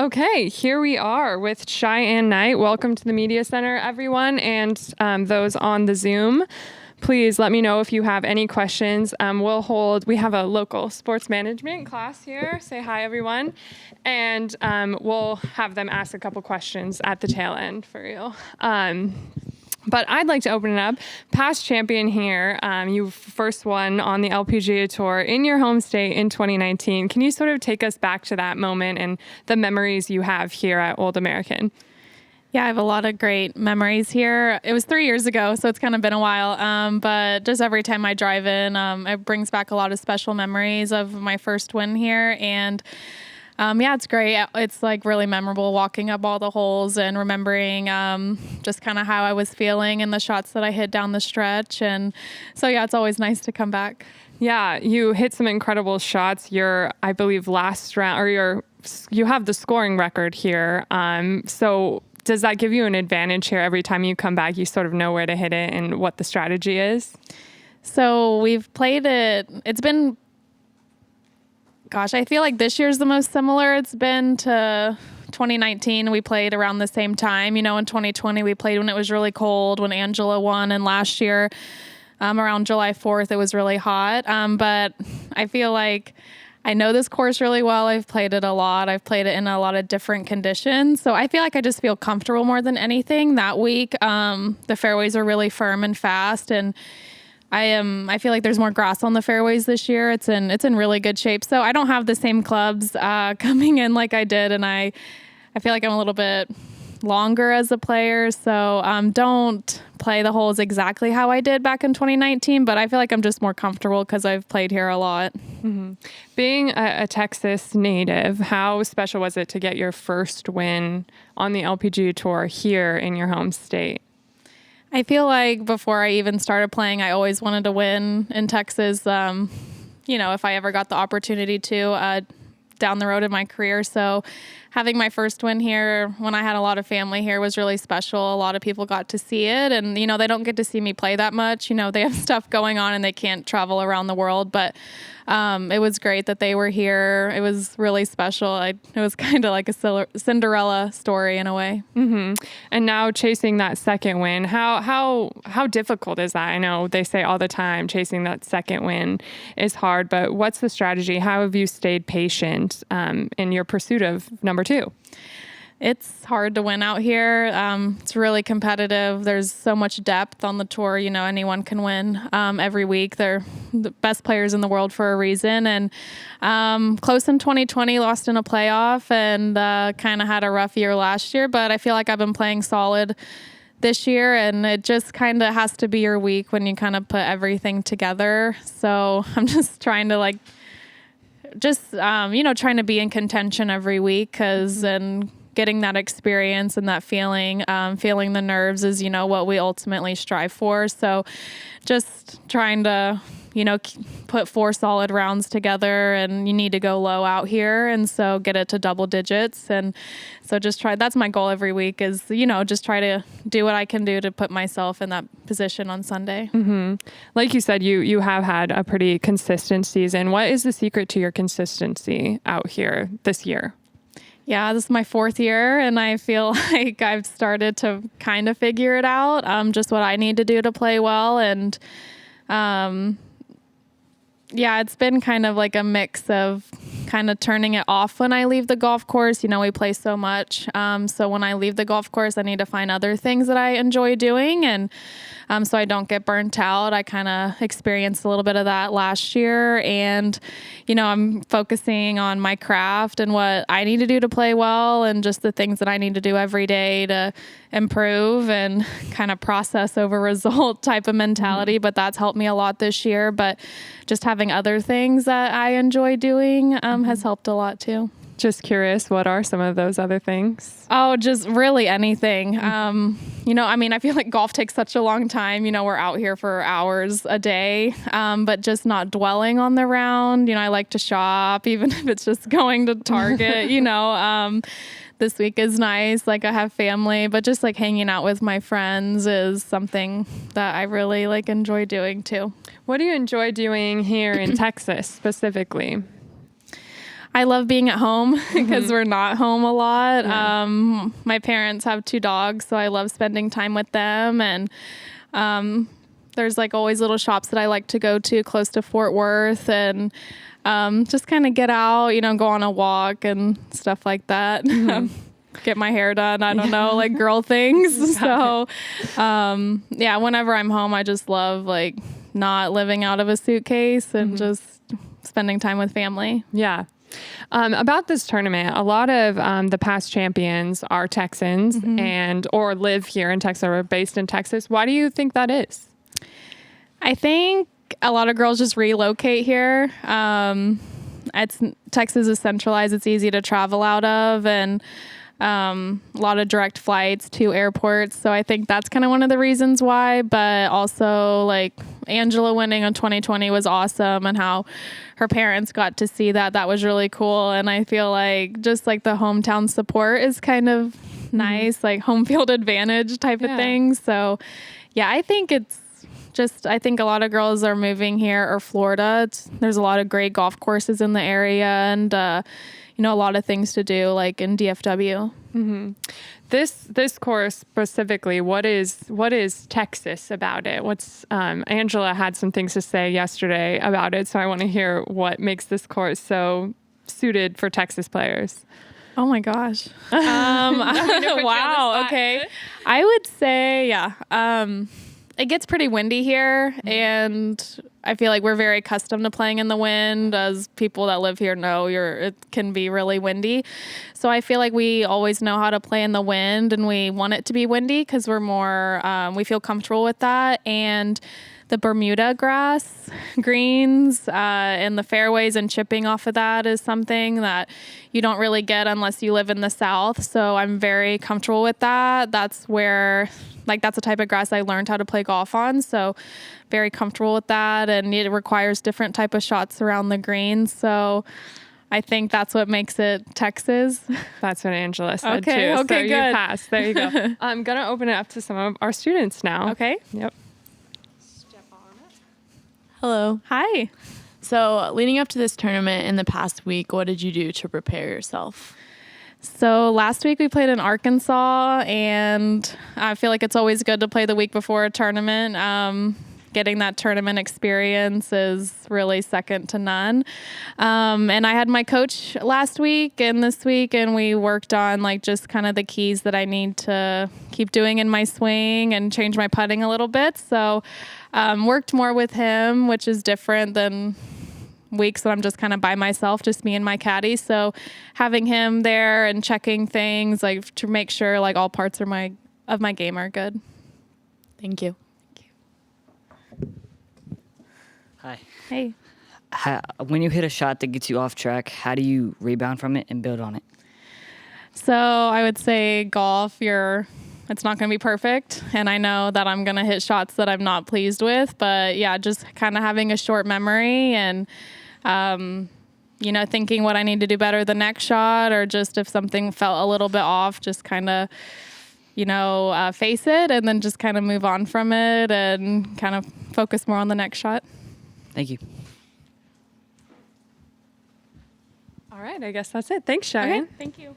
Okay, here we are with Cheyenne Knight. Welcome to the Media Center, everyone, and those on the Zoom. Please let me know if you have any questions. We have a local sports management class here. Say hi, everyone. And we'll have them ask a couple questions at the tail end for you. But I'd like to open it up. Past champion here, you first won on the LPGA Tour in your home state in 2019. Can you sort of take us back to that moment and the memories you have here at Old American? Yeah, I have a lot of great memories here. It was 3 years ago, so it's kind of been a while. But just every time I drive in, it brings back a lot of special memories of my first win here. And yeah, it's great. It's like really memorable walking up all the holes and remembering just kind of how I was feeling and the shots that I hit down the stretch. And so, yeah, it's always nice to come back. Yeah, you hit some incredible shots. I believe, last round, or you have the scoring record here. So does that give you an advantage here? Every time you come back, you sort of know where to hit it and what the strategy is? So we've played it. It's been... Gosh, I feel like this year's the most similar it's been to 2019. We played around the same time. In 2020, we played when it was really cold, when Angela won. And last year, around July 4th, it was really hot. But I feel like I know this course really well. I've played it a lot. I've played it in a lot of different conditions. So I feel like I just feel comfortable more than anything that week. The fairways are really firm and fast. And I feel like there's more grass on the fairways this year. It's in really good shape. So I don't have the same clubs coming in like I did, and I feel like I'm a little bit longer as a player. So don't play the holes exactly how I did back in 2019, but I feel like I'm just more comfortable because I've played here a lot. Mm-hmm. Being a Texas native, how special was it to get your first win on the LPGA Tour here in your home state? I feel like before I even started playing, I always wanted to win in Texas, if I ever got the opportunity to down the road in my career. So having my first win here when I had a lot of family here was really special. A lot of people got to see it, and, they don't get to see me play that much. They have stuff going on and they can't travel around the world, but it was great that they were here. It was really special. It was kind of like a Cinderella story in a way. Mm-hmm. And now chasing that second win, how difficult is that? I know they say all the time chasing that second win is hard, but what's the strategy? How have you stayed patient in your pursuit of number 2? It's hard to win out here. It's really competitive. There's so much depth on the tour. Anyone can win every week. They're the best players in the world for a reason. And close in 2020, lost in a playoff and kind of had a rough year last year. But I feel like I've been playing solid this year, and it just kind of has to be your week when you kind of put everything together. So I'm just trying to trying to be in contention every week and getting that experience and that feeling the nerves is, what we ultimately strive for. So just trying to, put 4 solid rounds together, and you need to go low out here. And so get it to double digits. And so that's my goal every week is, just try to do what I can do to put myself in that position on Sunday. Mm-hmm. Like you said, you have had a pretty consistent season. What is the secret to your consistency out here this year? Yeah, this is my 4th year, and I feel like I've started to kind of figure it out, just what I need to do to play well. And yeah, it's been kind of like a mix of kind of turning it off when I leave the golf course. We play so much. So when I leave the golf course, I need to find other things that I enjoy doing. And so I don't get burnt out. I kind of experienced a little bit of that last year. And, I'm focusing on my craft and what I need to do to play well and just the things that I need to do every day to improve and kind of process over result type of mentality. Mm-hmm. But that's helped me a lot this year. But just having other things that I enjoy doing has helped a lot too. Just curious, what are some of those other things? Oh, just really anything. I feel like golf takes such a long time. We're out here for hours a day, but just not dwelling on the round. I like to shop, even if it's just going to Target, this week is nice. Like I have family, but just like hanging out with my friends is something that I really enjoy doing too. What do you enjoy doing here in Texas specifically? I love being at home because we're not home a lot. My parents have 2 dogs, so I love spending time with them. And there's like always little shops that I like to go to close to Fort Worth and just kind of get out, go on a walk and stuff like that. Get my hair done. I don't know, like girl things. So, whenever I'm home, I just love like not living out of a suitcase and just spending time with family. Yeah. About this tournament, a lot of the past champions are Texans or live here in Texas or are based in Texas. Why do you think that is? I think a lot of girls just relocate here. Texas is centralized. It's easy to travel out of, and a lot of direct flights to airports. So I think that's kind of one of the reasons why, but also like Angela winning in 2020 was awesome, and how her parents got to see that. That was really cool. And I feel like just like the hometown support is kind of nice, like home field advantage type of thing. So yeah, I think I think a lot of girls are moving here or Florida. There's a lot of great golf courses in the area, and a lot of things to do, like in DFW. This course specifically, what is Texas about it? Angela had some things to say yesterday about it, so I want to hear what makes this course so suited for Texas players. Oh my gosh. Wow. Okay. I would say, it gets pretty windy here, and I feel like we're very accustomed to playing in the wind. As people that live here know, it can be really windy. So I feel like we always know how to play in the wind, and we want it to be windy because we're more, we feel comfortable with that. And the Bermuda grass greens and the fairways and chipping off of that is something that you don't really get unless you live in the South. So I'm very comfortable with that. That's the type of grass I learned how to play golf on. So very comfortable with that. And it requires different type of shots around the greens. So I think that's what makes it Texas. That's what Angela said too. Okay, so good. You passed. There you go. I'm going to open it up to some of our students now. Okay. Yep. Hello. Hi. So leading up to this tournament in the past week, what did you do to prepare yourself? So last week we played in Arkansas, and I feel like it's always good to play the week before a tournament. Getting that tournament experience is really second to none. And I had my coach last week and this week, and we worked on like just kind of the keys that I need to keep doing in my swing and change my putting a little bit. So worked more with him, which is different than weeks that I'm just kind of by myself, just me and my caddy. So having him there and checking things like to make sure like all parts of my game are good. Thank you. Hi. Hey. When you hit a shot that gets you off track, how do you rebound from it and build on it? So I would say golf, it's not going to be perfect. And I know that I'm going to hit shots that I'm not pleased with. But yeah, just kind of having a short memory and, thinking what I need to do better the next shot, or just if something felt a little bit off, just kind of, face it and then just kind of move on from it and kind of focus more on the next shot. Thank you. All right. I guess that's it. Thanks, Cheyenne. Okay. Thank you.